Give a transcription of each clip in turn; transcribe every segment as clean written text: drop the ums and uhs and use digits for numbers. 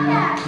高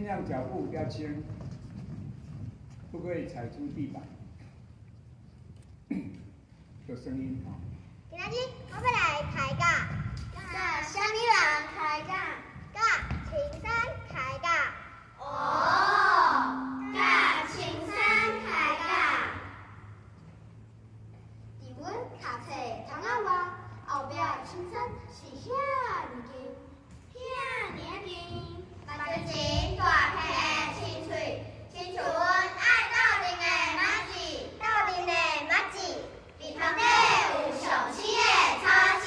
尽量脚步要轻，不可以踩出地板，有声音啊。今仔日我要来开讲，甲虾米人开讲，甲青山开讲。哦，甲青山开讲。伫阮读册窗仔外，后壁的青山是遐尼近，遐尼近，目睭真大片青翠，亲像阮爱斗阵的马子，斗阵的马子，鼻头底有上青的草青，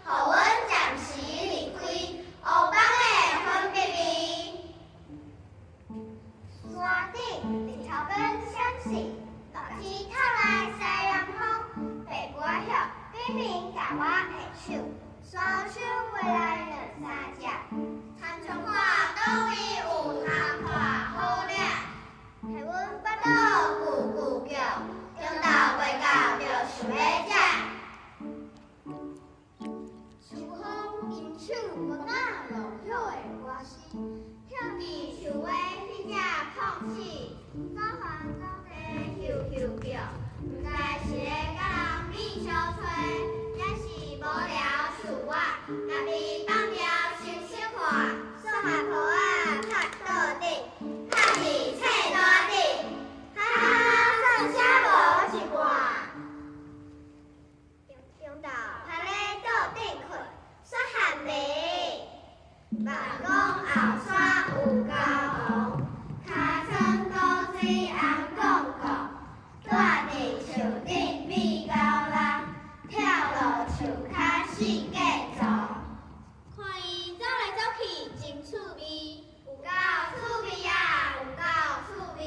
互阮暂时离开乌帮的分别面。山顶日头光闪烁，大天透来西洋风，白瓜叶对面甲我的手，双手回来两三只，参像看倒位有通看好掠，害阮巴肚咕咕叫，中昼袂到就想要食。秋风吟唱无哪落叶的歌声，跳伫树尾彼只空隙，走环走地咻咻叫，不知是咧甲人变相吹，也是无聊树我，家己放掉想想看，刷下坡仔拍倒顶，拍伫册单顶，哈哈哈，算啥无一半。中昼趴咧桌顶困，煞寒袂。目讲后山有高红，尻川高水红怣怣，住伫树顶比高人，跳落树骹四界走。看伊走来走去真趣味，有够趣味啊，有够趣味。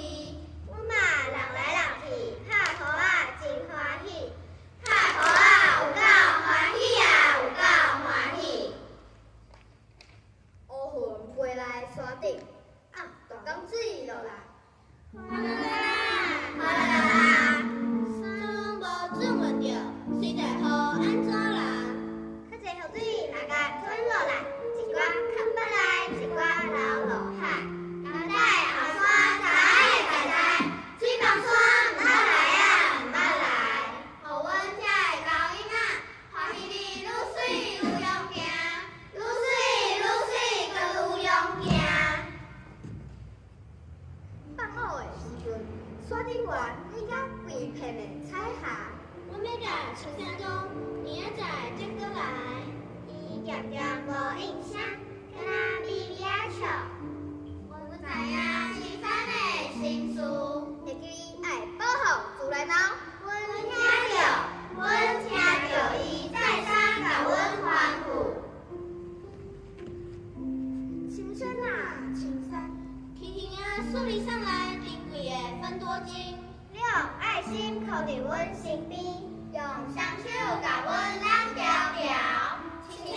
阮嘛人来人去，拍拖仔真欢喜，拍拖仔有够欢喜啊，有够欢喜。乌云飞来山顶，大江水落来，哗啦啦，哗啦啦，山无转稳着，水在雨安怎啦？较济雨水嘛甲吞落来，一寡藏北来，一寡流落海。交代后山知的知，水放山毋捌来啊，毋捌来。互阮遮的老囡仔欢喜你愈水愈勇行，愈水愈水阁愈勇行。放学的时阵，山顶原染甲规片的彩霞。阮要甲树声讲，明仔载才过来。伊渐渐无应声，敢若咪咪仔笑。阮知影青山的心事，会记伊爱保护自然后，阮听着伊再三甲阮欢呼。青山啊，青山，轻轻啊树里送来珍贵的芬多精，你用爱心扣伫阮身边，用双手甲阮揽条条，亲切。